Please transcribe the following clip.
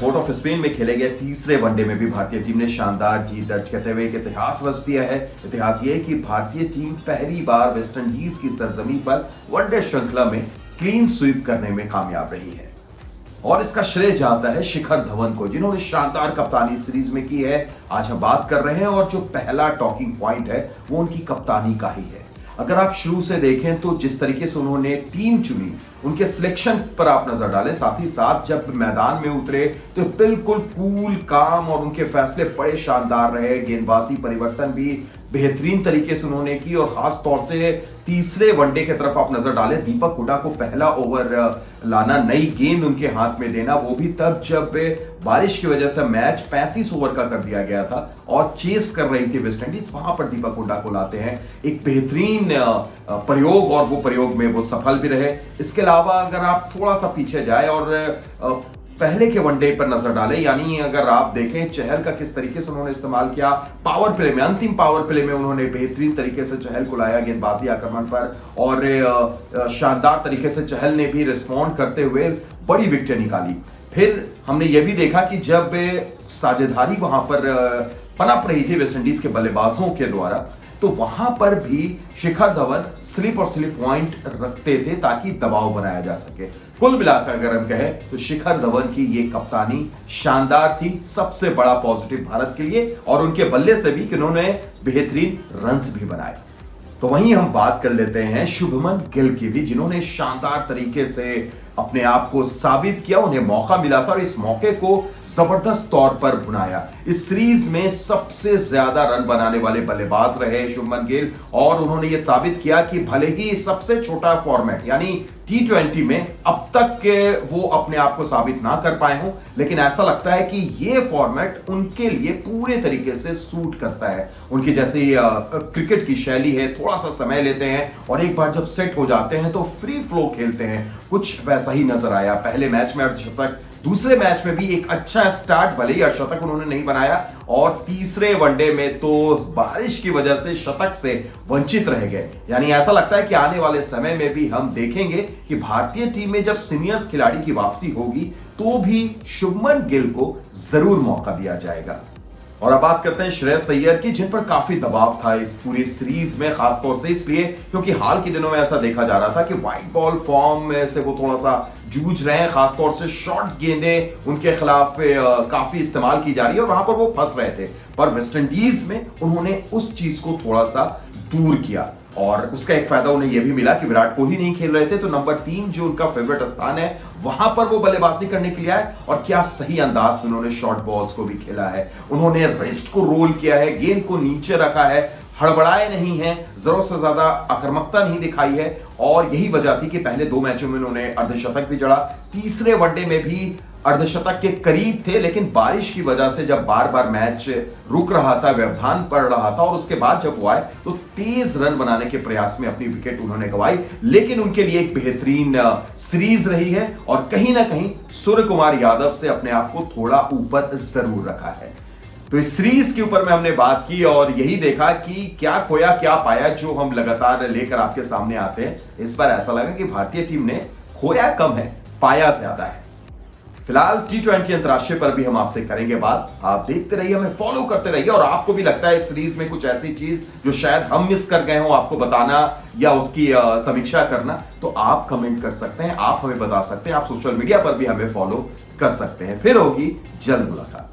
Port of Spain में खेले गए तीसरे वनडे में भी भारतीय टीम ने शानदार जीत दर्ज करते हुए एक इतिहास रच दिया है। इतिहास ये है कि भारतीय टीम पहली बार वेस्ट इंडीज की सरजमीं पर वनडे श्रृंखला में क्लीन स्वीप करने में कामयाब रही है और इसका श्रेय जाता है शिखर धवन को, जिन्होंने शानदार कप्तानी सीरीज में की है। आज हम बात कर रहे हैं और जो पहला टॉकिंग पॉइंट है वो उनकी कप्तानी का ही है। अगर आप शुरू से देखें तो जिस तरीके से उन्होंने टीम चुनी, उनके सिलेक्शन पर आप नजर डालें, साथ ही साथ जब मैदान में उतरे तो बिल्कुल कूल काम और उनके फैसले बड़े शानदार रहे। गेंदबाजी परिवर्तन भी बेहतरीन तरीके से उन्होंने की और खास तौर से तीसरे वनडे की तरफ आप नजर डालें, दीपक हुडा को पहला ओवर लाना, नई गेंद उनके हाथ में देना, वो भी तब जब बारिश की वजह से मैच 35 ओवर का कर दिया गया था और चेस कर रही थी वेस्ट इंडीज, वहां पर दीपक हुडा को लाते हैं। एक बेहतरीन प्रयोग और वो प्रयोग में वो सफल भी रहे। इसके अलावा अगर आप थोड़ा सा पीछे जाए और पहले के वनडे पर नजर डालें, यानी अगर आप देखें चहल का किस तरीके से उन्होंने इस्तेमाल किया पावर प्ले में, अंतिम पावर प्ले में उन्होंने बेहतरीन तरीके से चहल को लाया गेंदबाजी आक्रमण पर और शानदार तरीके से चहल ने भी रिस्पॉन्ड करते हुए बड़ी विकेट निकाली। फिर हमने यह भी देखा कि जब साझेदारी वहां पर पनप रही थी वेस्ट इंडीज के बल्लेबाजों के द्वारा, तो वहां पर भी शिखर धवन स्लिप और स्लिप पॉइंट रखते थे ताकि दबाव बनाया जा सके। कुल मिलाकर अगर हम कहें तो शिखर धवन की ये कप्तानी शानदार थी, सबसे बड़ा पॉजिटिव भारत के लिए और उनके बल्ले से भी कि उन्होंने बेहतरीन रन्स भी बनाए। तो वहीं हम बात कर लेते हैं शुभमन गिल की भी, जिन्होंने शानदार तरीके से अपने आप को साबित किया। उन्हें मौका मिला था और इस मौके को जबरदस्त तौर पर भुनाया। इस सीरीज में सबसे ज्यादा रन बनाने वाले बल्लेबाज रहे शुभमन गिल और उन्होंने यह साबित किया कि भले ही सबसे छोटा फॉर्मेट यानी T20 में अब तक के वो अपने आप को साबित ना कर पाए हों, लेकिन ऐसा लगता है कि ये फॉर्मेट उनके लिए पूरे तरीके से सूट करता है। उनकी जैसे क्रिकेट की शैली है, थोड़ा सा समय लेते हैं और एक बार जब सेट हो जाते हैं तो फ्री फ्लो खेलते हैं। कुछ वैसा ही नजर आया पहले मैच में अर्धशतक, दूसरे मैच में भी एक अच्छा स्टार्ट, भले ही अर्धशतक उन्होंने नहीं बनाया और तीसरे वनडे में तो बारिश की वजह से शतक से वंचित रह गए। यानी ऐसा लगता है कि आने वाले समय में भी हम देखेंगे कि भारतीय टीम में जब सीनियर्स खिलाड़ी की वापसी होगी तो भी शुभमन गिल को जरूर मौका दिया जाएगा। और अब बात करते हैं श्रेयस अय्यर की, जिन पर काफी दबाव था इस पूरी सीरीज में, खासतौर से इसलिए क्योंकि हाल के दिनों में ऐसा देखा जा रहा था कि व्हाइट बॉल फॉर्म में से वो थोड़ा सा जूझ रहे हैं। खासतौर से शॉर्ट गेंदें उनके खिलाफ काफी इस्तेमाल की जा रही है और वहां पर वो फंस रहे थे, पर वेस्ट इंडीज में उन्होंने उस चीज को थोड़ा सा दूर किया और उसका एक फायदा उन्हें यह भी मिला कि विराट कोहली नहीं खेल रहे थे, तो नंबर 3 जो उनका फेवरेट स्थान है वहां पर वो बल्लेबाजी करने के लिए आए और क्या सही अंदाज में उन्होंने शॉर्ट बॉल्स को भी खेला है। उन्होंने रिस्ट को रोल किया है, गेंद को नीचे रखा है, हड़बड़ाए नहीं है, जरूरत से ज्यादा आक्रामकता नहीं दिखाई है और यही वजह थी कि पहले 2 मैचों में उन्होंने अर्धशतक भी जड़ा, तीसरे वनडे में भी अर्धशतक के करीब थे, लेकिन बारिश की वजह से जब बार बार मैच रुक रहा था, व्यवधान पड़ रहा था और उसके बाद जब वो आए तो तेज रन बनाने के प्रयास में अपनी विकेट उन्होंने गंवाई, लेकिन उनके लिए एक बेहतरीन सीरीज रही है और कहीं ना कहीं सूर्य कुमार यादव से अपने आप को थोड़ा ऊपर जरूर रखा है। तो इस सीरीज के ऊपर में हमने बात की और यही देखा कि क्या खोया क्या पाया, जो हम लगातार लेकर आपके सामने आते हैं। इस बार ऐसा लगा कि भारतीय टीम ने खोया कम है, पाया ज्यादा है। फिलहाल T20 अंतरराष्ट्रीय पर भी हम आपसे करेंगे बात। आप देखते रहिए, हमें फॉलो करते रहिए और आपको भी लगता है इस सीरीज में कुछ ऐसी चीज जो शायद हम मिस कर गए हो, आपको बताना या उसकी समीक्षा करना, तो आप कमेंट कर सकते हैं, आप हमें बता सकते हैं, आप सोशल मीडिया पर भी हमें फॉलो कर सकते हैं। फिर होगी जल्द मुलाकात।